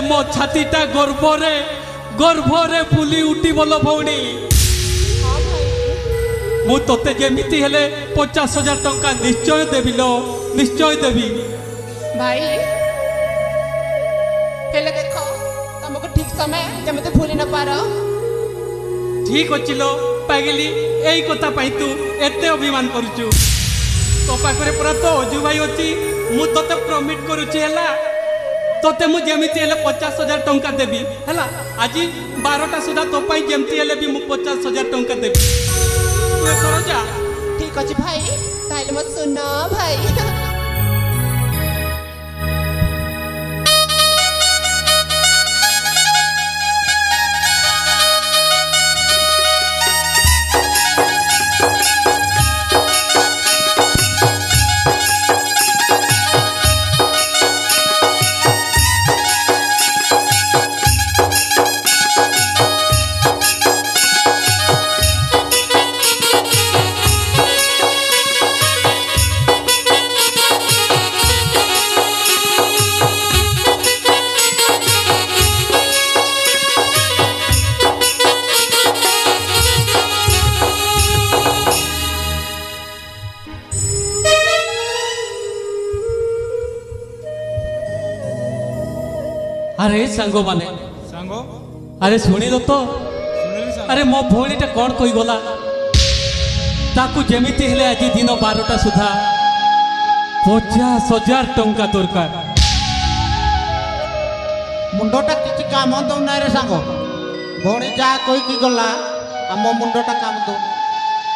मो छातीटा गर्भरे गर्भरे फुली उठी बोलो भौणी मु तोते जेमिति हेले 50,000 टंका निश्चय देबी लो निश्चय देबी भाई हेले देखो तुमको ठीक समय जमते भूली न पारो ठीक अछि लो पागली एई कथा पाई तू एते अभिमान करूचु तो पाखरे पूरा तो अजू भाई अछि मु तोते प्रमिट करूची हैला तोते मु जेमिति हेले 50,000 टंका देबी हैला आज 12टा सुधा तो पाई जेमिति हेले भी मु 50,000 टंका देबी तू करो जा ठीक अछि भाई ताइले मत सुनो भाई अरे सांगो माने सांगो अरे सुनी लो तो अरे मो भौणीटा कौन कही गला ताकू जेमिति हेले आज दिन 12टा सुधा 50,000 टंका दरकार मुंडटा किछि काम दौना रे सांगो भौणी जा कहि की गला हम मुंडटा काम दो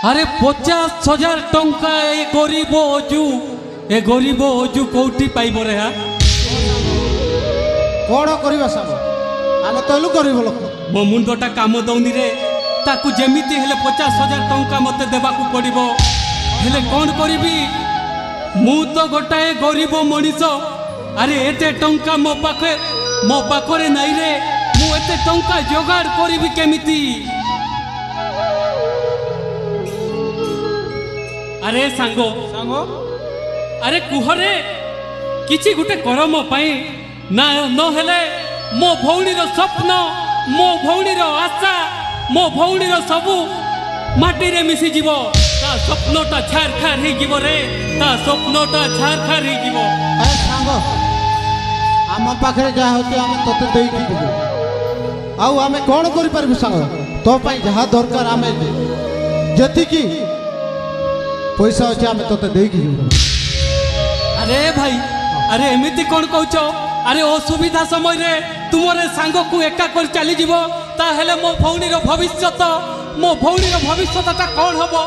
अरे 50,000 टंका ए गरीब अजू कोठी पाइब रे हा कौन करवा सांगो आम तो गरीब लोक मो मुंडटा काम दौनी रे ताकू जेमिति हेले 50,000 टंका मते देबाकू पड़िबो हेले कौन करिबी मु तो गोटाए गरीब मनीष अरे एते टंका मो पाखरे नाई रे मु एते टंका जोगाड़ करिबी केमिति अरे सांगो सांगो अरे कुहरे किछि गुटे कर मो पाई ना न हेले मो भौणीर स्वप्न मो भौणीर आशा मो भौणीर सबू माटी रे मिसी जीवो ता स्वप्नटा छारखार हे जीवो रे ता स्वप्नटा छारखार हे जीवो ए सांगो आम पाखरे जा होती आम तते देई की देबो आउ आमे कोन करि परबे सांगो तो पई जहा दरकार आमे जति की पैसा अछि आमे तते देई की देबो अरे भाई अरे एमिति कोन कहउछो अरे असुविधा समय रे तुमरे सांग को एका कर चली जीवो ता हेले मो भौणीर भविष्यता कौन हबो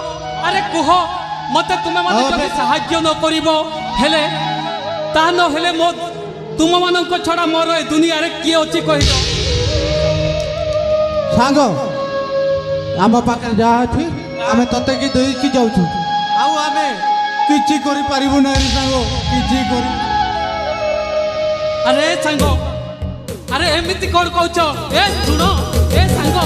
अरे कुह मते तुमे माने जदि सहाय्य न करिवो हेले ता न हेले मो तुम मानक छड़ा मोर ए दुनिया रे की अछि कहिलो सांगो आम पाखे जा अछि आमे तते की देई की जाउछु आउ आमे किछि करि पारिबो नै सांगो किछि करि अरे सांगो अरे एमिति कौन कहउछो ए सुनो ए सांगो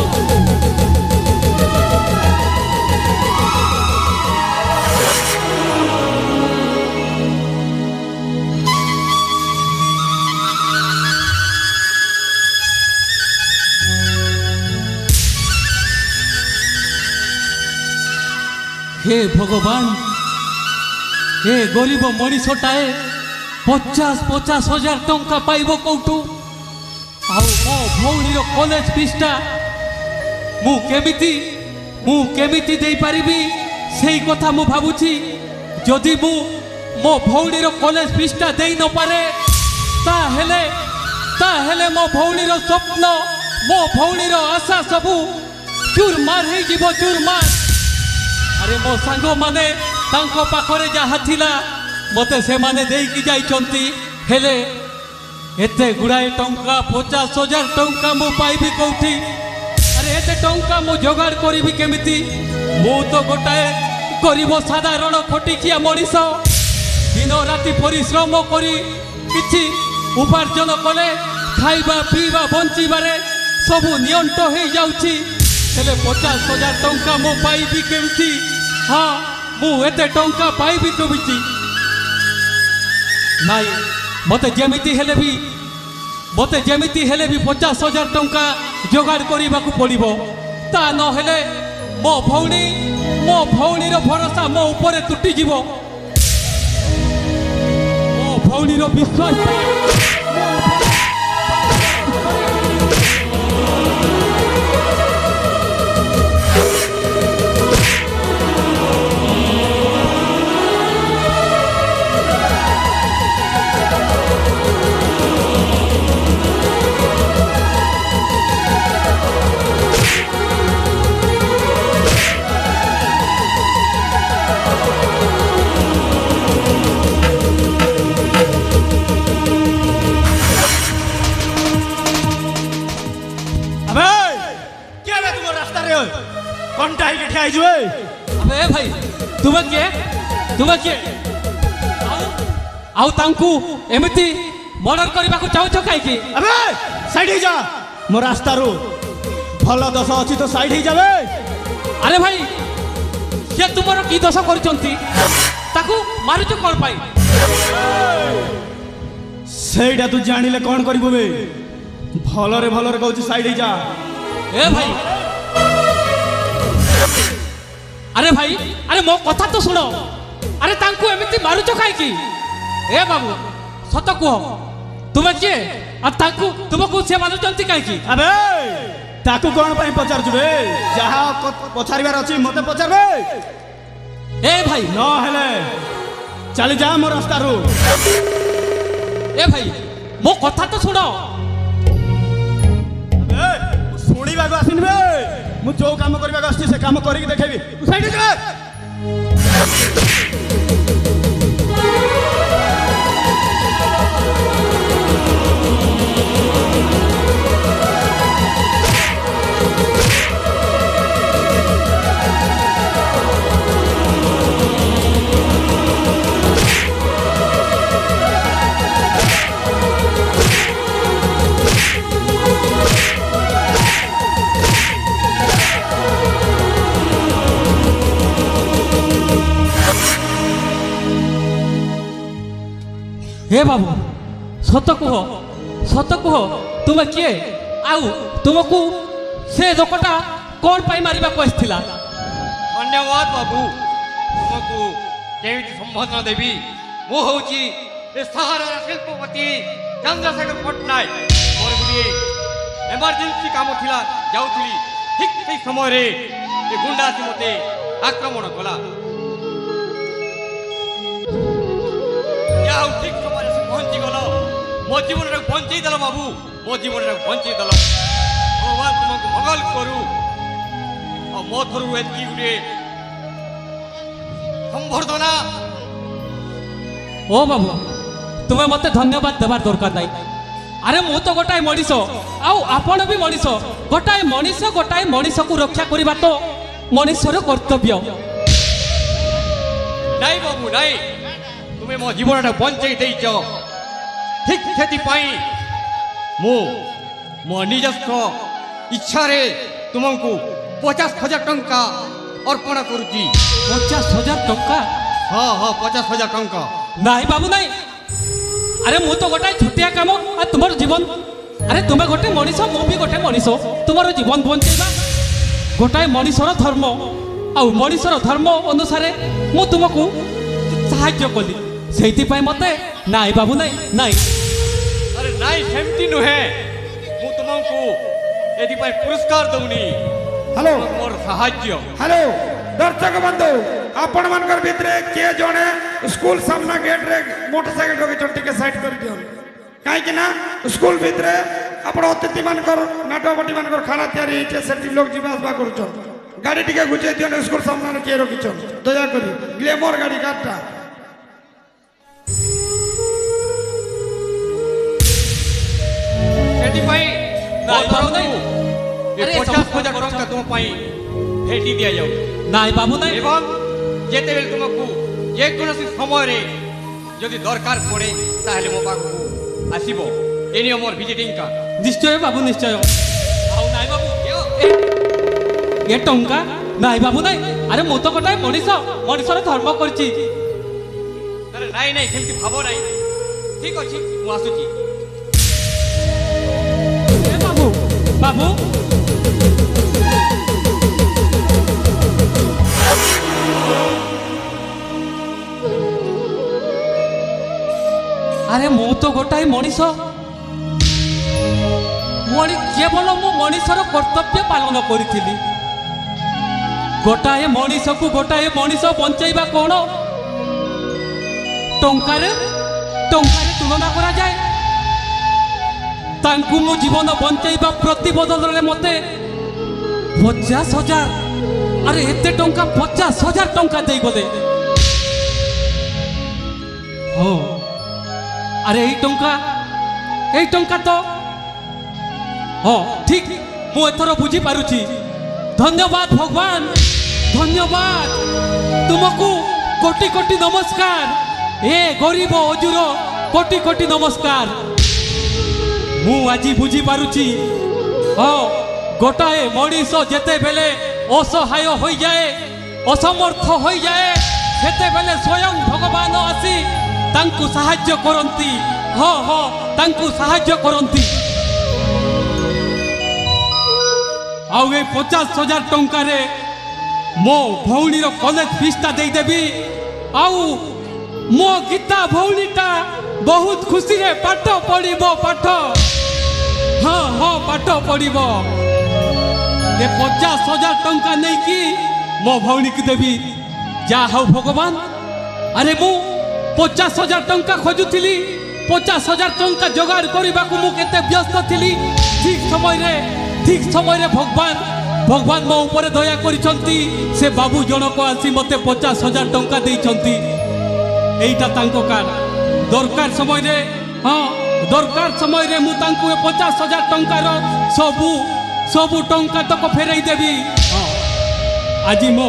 हे भगवान हे गरीब मनीषटाए 50,000 टंका पाइब कौटू आउ मो भौणीर कॉलेज फीसटा मु केमिति दे पारिबी सेही कथा मु भाबुची जदि मु मो भौणीर कॉलेज फीसटा देई न पारे ता हेले मो भौणीर स्वप्न मो भौणीर आशा सबू चूरमार हे जीवो चूरमार अरे मो सांग माने तांको पाखरे जहा थिला मते से माने देई की जाइचंती हेले एते गुड़ाए टंका 50,000 टंका मु पाइबी कौठी अरे एते टंका मु जोगाड़ करिबी केमिति मु तो गोटाए गरीब साधारण खटिकिया मनीष दिन राति परिश्रम करी किछि उपार्जन कले खाइबा पीबा बंचिबारे सबु नियंट हो जाउछि हेले 50,000 टंका मु पाइबी केमिति हाँ मु एते टंका पाइबी कबिची नाई मते जेमिति हेले भी ମୋତେ ଯେମିତି ହେଲେ ବି 50,000 ଟଙ୍କା ଯୋଗାଡ଼ କରିବାକୁ ପଡ଼ିବ। ତା ନହେଲେ ମୋ ଭଉଣୀର ଭରସା ମୋ ଉପରେ ତୁଟିଯିବ। ମୋ ଭଉଣୀର ବିଶ୍ୱାସ अबे भाई तुम किए आउ तांकू एमिति मर्डर करबा को चाहू कहीं अबे साइड ही जा मो रास्ता रो भल दश अच्छी तो साइड ही जावे। अरे भाई से तुमर की दश करचंती ताकू मारुच कोन पाई सेटा तू जानिले कोन करबो बे भलरे कहू साइड ही जा। ए भाई अरे भाई अरे मो कथा तो सुनो। अरे तांकू एमिति मारुच कहीं ए बाबू सत कह तुम किए और तांकू तुमको से मारुचंती कहीं। अबे ताकू कोन पई पचारछु बे जहा पचारिबार अछि मते पचारबे। ए भाई न हेले चली जा मो रास्ता रो। ए भाई मो कथा तो सुनो। अबे सुनिबा को आसिन बे मु जो काम करबा को आछि से काम करिक देखेबी तू साइड जा। हे बाबू सत कह तुम किए आउ तुमको से लोकटा कौन पाई मारिबा को आस्थिला। धन्यवाद बाबू तुमको केमिति संबोधन देवी मु होची ए सहारा शिल्पपति चंद्रशेखर पटनायक मोर गुडी एमरजेंसी काम थिला जाउथली ठीक से समय रे ए गुंडा से मते आक्रमण कला याउ ठीक समय से पहुंची गलो मो जीवन रे बंची दल बाबू मो जीवन रे बंची दल भगवान तुमको मंगल करू और मो थरु एतकी गुडी संबर्धना। ओ बाबू तुम्हें मते धन्यवाद देवार दरकार नहीं। अरे मु तो गोटाए मनीष आउ आपण भी मनीष गोटाए मनीष को रक्षा करबा तो मनीषर कर्तव्य। नहीं बाबू नहीं तुम्हें मो जीवन बंचई देच ठीक से मो निजस्व इच्छा रे तुमको 50,000 टंका अर्पण करुची। 50,000 टंका? हाँ हाँ 50,000 टंका। नहीं बाबू नहीं अरे मु तो गोटाए छोटिया काम और तुम जीवन अरे तुम्हें गोटे मनीष मु भी गोटे मनीष तुम जीवन बंचेगा गोटाए मनीषर धर्म आउ मनीषर धर्म अनुसार मु तुमको साहाय्य कली से मते नाई बाबू नाई नाई। अरे नाई सेमती नुहे मु तुमको एदि पाई पुरस्कार दउनी। हेलो मोर साहाय्य। हेलो दर्शक बंधु आपण मानकर भितरे के जने स्कूल सामना गेट रे मोटरसाइकिल रोकी चोटी के साइड कर दियो काहे कि ना स्कूल भितरे आपण अतिथि मानकर नाटोबटी मानकर खाना तयारी हे सेठी लोग जीवा आसबा करूछन गाड़ी टिके गुचे दियो स्कूल सामना के रोकी छन दया करी ग्लैमर गाड़ी काटा एदि पाई नाई बाबू नाई ये 50,000 टंका तुम पाई भेटी दिया जाऊ। नाई बाबू नाई एवं जेते बेल तुमको जे कोनोसी समय रे यदि दरकार पड़े ताहले मो पाखु आसीबो एनी मोर विजिटिंग कार्ड। निश्चय बाबू निश्चय। आउ नाई बाबू ये टंका नाई बाबू नाई अरे मु तो गोटाए मनीषर धर्म करची। अरे नाई नाई सेमती भाबो नाई ठीक अछि मु आसुची। बाबू अरे मु तो गोटाए मनीष केवल मु मनीषर कर्तव्य पालन करी गोटाए मनीष को गोटाए मनीष बंचाइबा कौन टंकारे तुलना करा जाए तांकु मु जीवन बंचाइबा प्रतिबदल रे मते 50,000 अरे एते टंका 50,000 टंका देई गले हो अरे यही टंका तो हाँ ठीक मु एथर बुझी पारुची धन्यवाद भगवान धन्यवाद तुमको कोटि कोटि नमस्कार ए गरीब अजुर कोटि कोटि नमस्कार मु आज बुझी पारुची हाँ गोटाए मनीष जेते बेले असहाय हो जाए असमर्थ हो जाए सेते बेले स्वयं भगवान आसी तांकु साहाय्य करंती हाँ हाँ तांकु साहाय्य करंती आउ ए 50,000 टंकारे मो भौणीर कॉलेज फीसटा दे देबी आउ मो गीता भौणीटा बहुत खुशी रे पाठ पढ़िबो पाठ हाँ हाँ पाठ पढ़िबो ए 50,000 टंका नहीं कि मो भौणी की देबी जा हाउ भगवान अरे मु 50,000 टंका खोजुथिली 50,000 टंका जोगाड़ करने को मुझे व्यस्त थी ठीक समय रे भगवान मो ऊपर दया करिसंती से बाबू जनक आसी मते 50,000 टंका देइसंती एइटा तांको कार दरकार समय रे हाँ दरकार समय रे मु तांको 50,000 टंकार सबू टंका तक फेरई देवी हाँ आज मो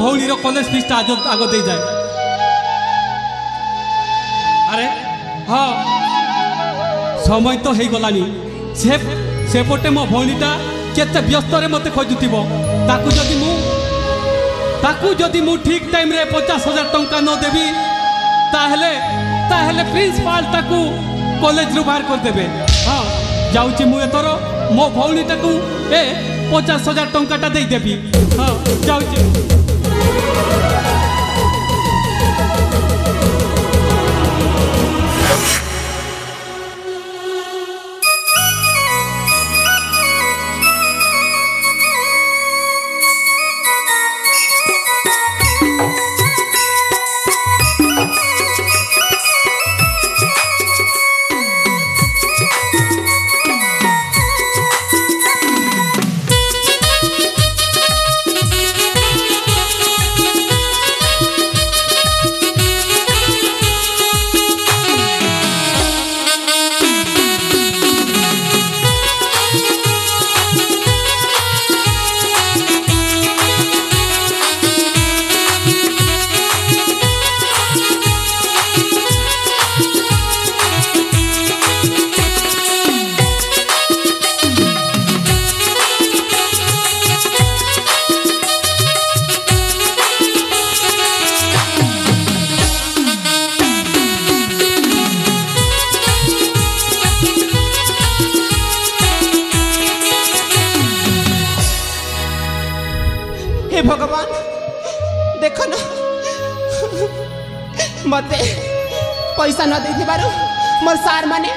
भौणीर कॉलेज फीसटा आग दे जाए अरे हाँ समय तो हो गलानी सेपटे मो भौणीटा केते व्यस्त रे मते खोजुथिबो ताकू जदि मु ठीक टाइम रे 50,000 टंका न देबी ताहले प्रिंसिपाल ताकू कॉलेज रु बाहर कर देबे हाँ जाउची मु एतरो मो भौणीटाकू ए 50,000 टंकाटा दे देबी हाँ जाउची हे भगवान देख ना मते पैसा न दे मोर सार माने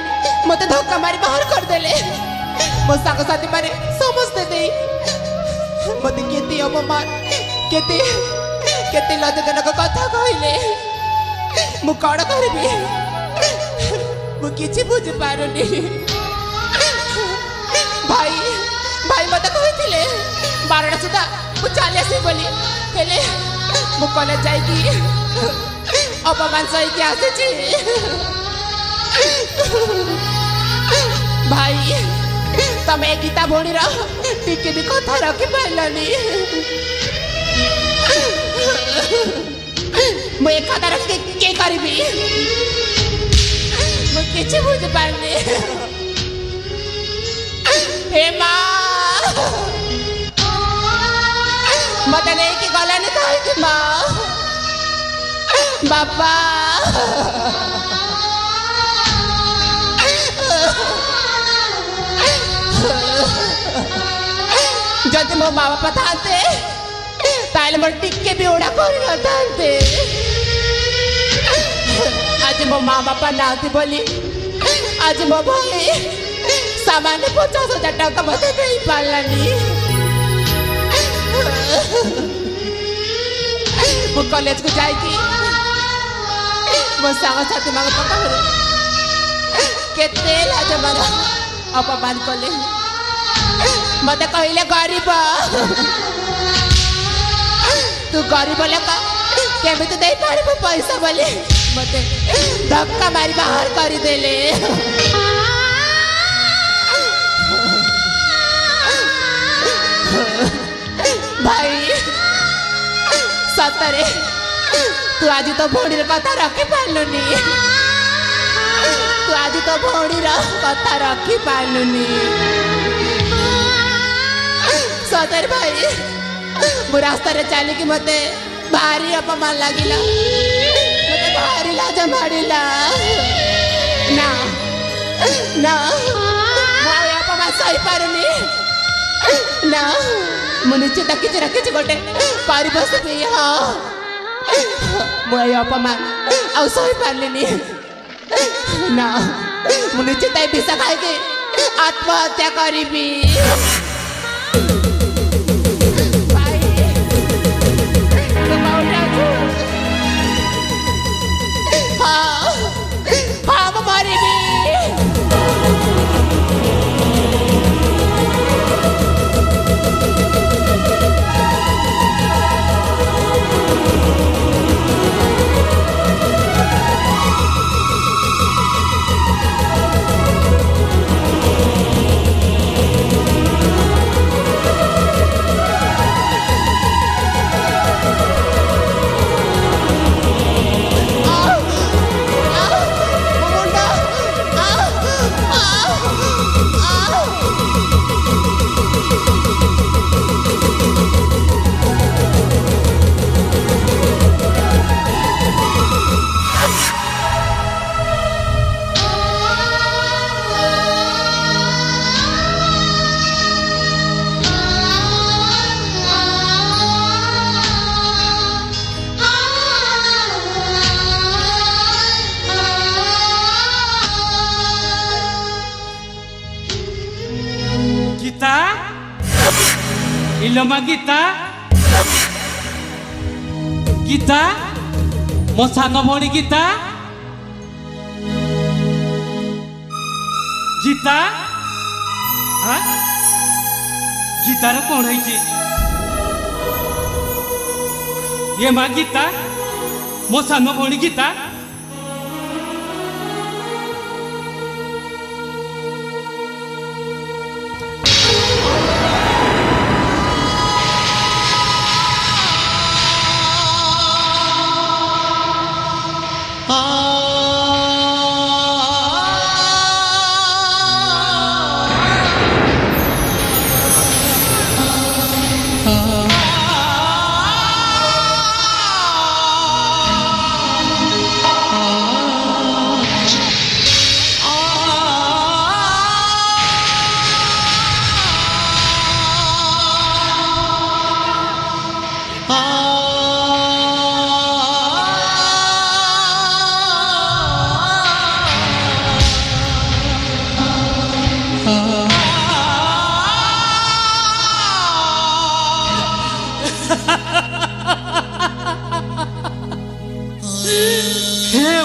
मते धक्का मारी बाहर कर देले मो साग साथी माने समझते दे मते केते अपमान केते लज्जाजनक कथा कहले मु कण करबी मु किछि बुझ पारुनी भाई मते कहिथिले 12 सुधा मु चली आसी बोली हेले मु कॉलेज जाइकी अपमान सही के आसे भाई तमे गीता भोणी टिके भी कथा रखी पाइलानी मु एक कथा रख के करबी मु किछि बुझ पारनी हे मां मते नहीं कि गला नहीं कहे कि माँ बापा जदि मो माँ बापा थाते ताले मोर टिके भी उड़ा कर नथाते आज मो माँ बापा नाती बोली आज मो भाई सामान्य 50,000 टका मत नहीं पालानी मो कॉलेज को जाए कि मो साग साथी मांग पका केते लाज मारा अपमान कले मत कहले गरीब तू गरीब लोक केमिति दे पारबो पैसा बोले मते धक्का मारी बाहर कर देले भाई सतरे तू आज तो भौणी कथा रखी पालुनी तू आज तो भौणी कथा रखी पालुनी सतरे भाई मु रास्ता रे चली कि मते भारी अपमान लागिला मते भारी लाज मारिला ना ना भाई अपमान सही पारुनी ना मुझे तक रखी गोटे पारी बस भी हाँ मुझे अपमान आ सही पार्ली ना मुझे तय विष खाई आत्महत्या करी हाँ हाँ मारी Iloma Gita Gita Mosano Mori Gita Gita Ha Gita रा कौन है जी ये माँ गीता Mosano Mori Gita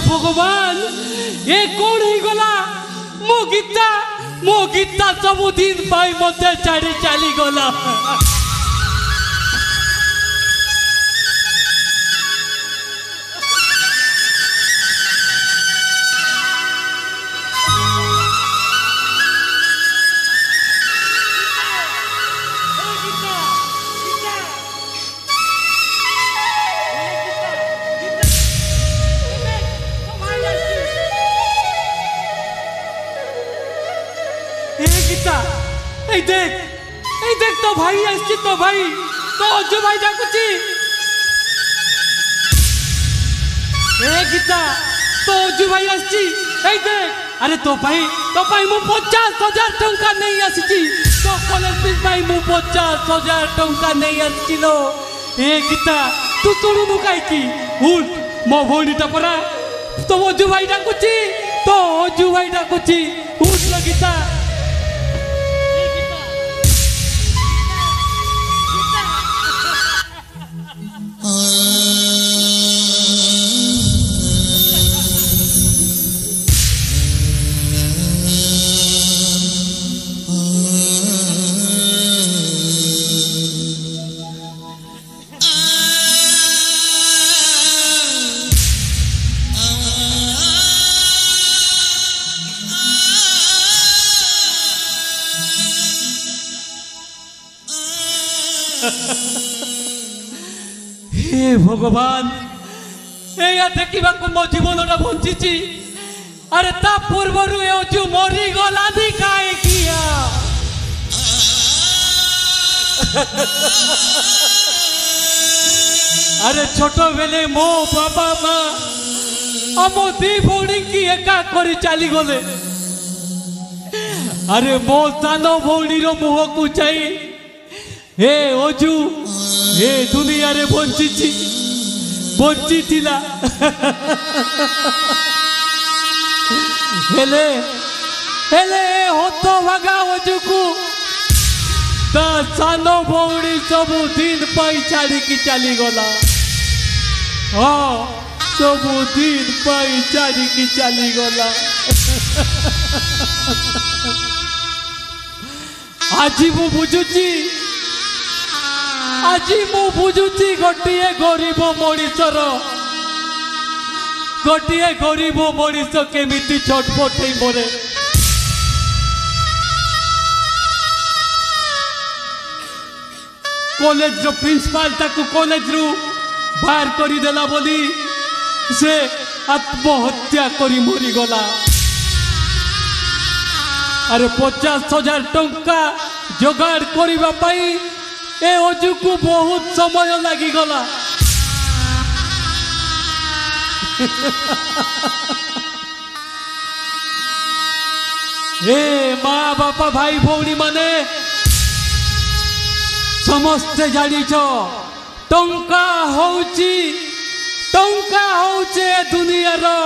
भगवान ये कौन ही गला मो गीता सबुदिन पाई मते छाड़ी चली गला देख तो भाई आसछि तो भाई तो अजू भाई डाकुची ए गीता तो अजू भाई आसछि ए देख अरे तो भाई मु 50,000 टंका नहीं आसछि तो कॉलेज फीस भाई मु 50,000 टंका नहीं आछिलो ए गीता तू सुनुनु काईकी उठ मो भौणीटा परा तो अजू भाई डाकुची तो अजू भाई डाकुची उठ लो गीता हे भगवान एया देखा मो जीवनटा बंची अरे ता पूर्वर जो मरी गला भी काहे किया अरे छोट बेले मो बाबा माँ आम दी भौणी की एका कर चली गले अरे मो सान भौणी मुह को चाहे हे ओजू हे दुनिया रे बंची बंची थिला हेले हेले होतो भागा ओजू को ता सानो भौणी सबु दिन पाई छाड़ी की चली गला हाँ सबु दिन पाई छाड़ी की चली गला आज मु बुझुची आज मु बुझुची गोटे गरीब मनीषर गोटे गरीब मनीष केमिति छटपट मरे कॉलेज रो प्रिंसिपल ताकू कॉलेज रु बाहर करी देला बोली से आत्महत्या करी मरी गला अरे 50,000 टंका जोगाड़ करिबा पाई ए अजू को बहुत समय लगी गला ए माँ बापा भाई भौणी माने समस्ते जानिछ टंका होचे दुनिया रो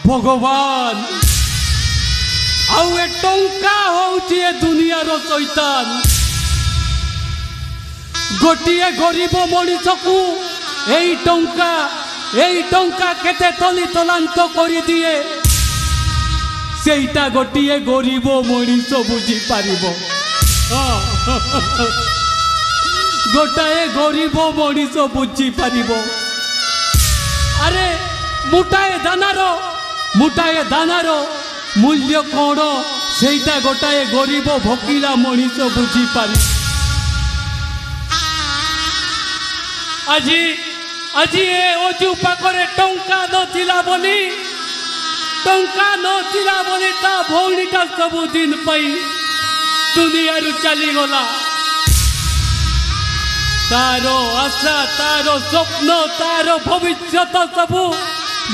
भगवान आउ ए टंका होचे दुनिया रो शैतान गोटिए गरीब मनीष को यही टंका केते तली तलांत करी दिए सेटा गोटिए गरीब मनीष बुझी पारिबो गोटाए गरीब मनीष बुझी पारिबो अरे मुटाए दानार मूल्य कौन सेटा गोटाए गरीब भोकिला मनीष बुझी पारि আজি ए ओजू पाखरे टंका नथिला बोली ता भौणीटा सबु दिन पाई दुनिया रु चली गला तारो आशा तारो स्वप्न तारो भविष्यत सबु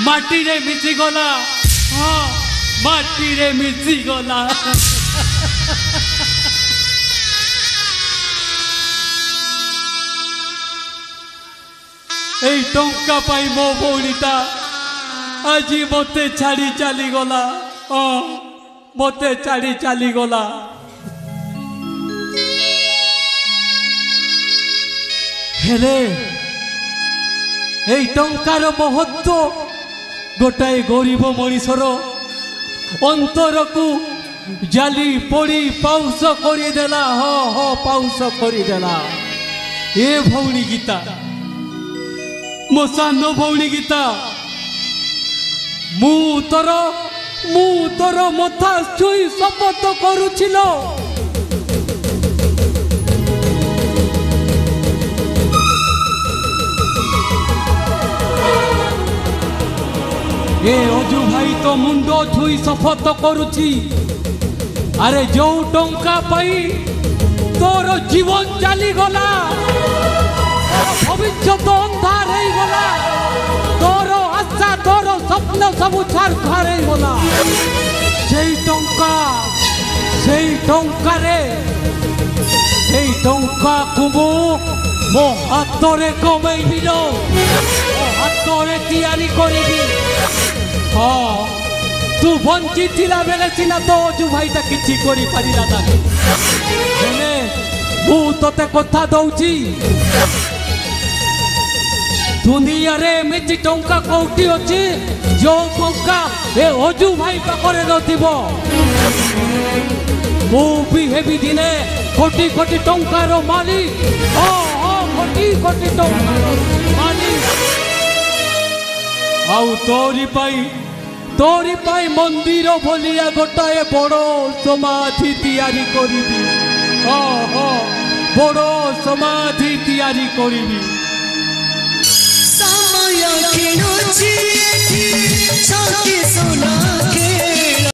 माटी रे मिसी गला हाँ माटी रे मिसी गला এই টঙ্কা পাই মো ভৌণীটা আজি মতে ছাড়ি চালি গলা মতে ছাড়ি চালি গলা হেলে এই টঙ্কার মহত্ব গোটাଏ গরিব মଣିষর অন্তরকু জালি পড়ি পাউস করিদেলা পাউস করিদেলা এ ভৌণী গীতা मो सान भौणी गीता मु तोर मथा छुई शपथ करुछिलो ए अजू भाई तो मुंडो छुई शपथ करुछि अरे जो टंका पाई तोर जीवन चली गला भविष्यत अंधार हो गला तोर आशा तोर स्वप्न सब छार हो गला से टंका रे এই টঙ্কাକୁ ମୋ ହାତରେ କମେଇବି ଲୋ ମୋ ହାତରେ ତିଆରି କରିବି। ହଁ ତୁ ବଞ୍ଚିଥିଲା ବେଳେ ସିନା ତୋ ଅଜୁ ଭାଇଟା କିଛି କରିପାରିଲା ନାହିଁ। ହେଲେ ମୁଁ ତୋତେ କଥା ଦଉଛି ଦୁନିଆରେ ଏମିତି ଟଙ୍କା କୋଉଠି ଅଛି ଯୋଉ ଟଙ୍କା ଏ ଅଜୁ ଭାଇ ପାଖରେ ନଥିବ। ମୁଁ ବି ହେବି ଦିନେ କୋଟି କୋଟି ଟଙ୍କାର ମାଲିକ। ହଁ ହଁ କୋଟି କୋଟି ଟଙ୍କାର ମାଲିକ। ଆଉ ତୋରି ପାଇଁ ମନ୍ଦିର ଭଳିଆ ଗୋଟାଏ ବଡ଼ ସମାଧି ତିଆରି କରିବି। ହଁ ହଁ ବଡ଼ ସମାଧି ତିଆରି କରିବି। ସମୟ କିଣୁଛି ଛକି ସୁନା